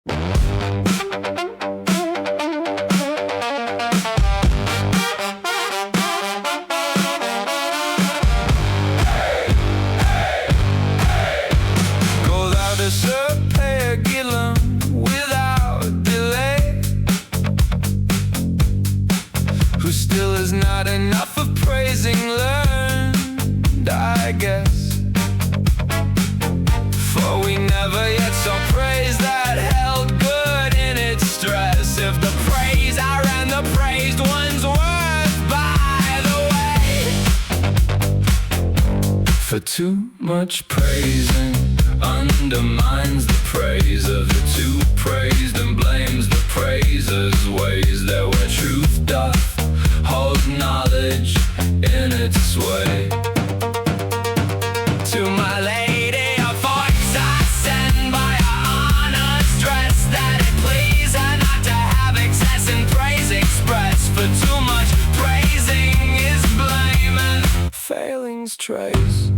Go thou to Sir Peire guillem without delay, who still is not enough of praising learned, I guess. For we never yet saw praise that held good in its stress. If the praiser and the praised one's worth, by the way, for too much praising undermines the praise of the too praised, and blames the praiser's ways. There where truth doth hold knowledge in its sway. To my lady a voice I send by her honest dress, that it please her not to have excess in praise expressed. For too much praising is blame and failings trace.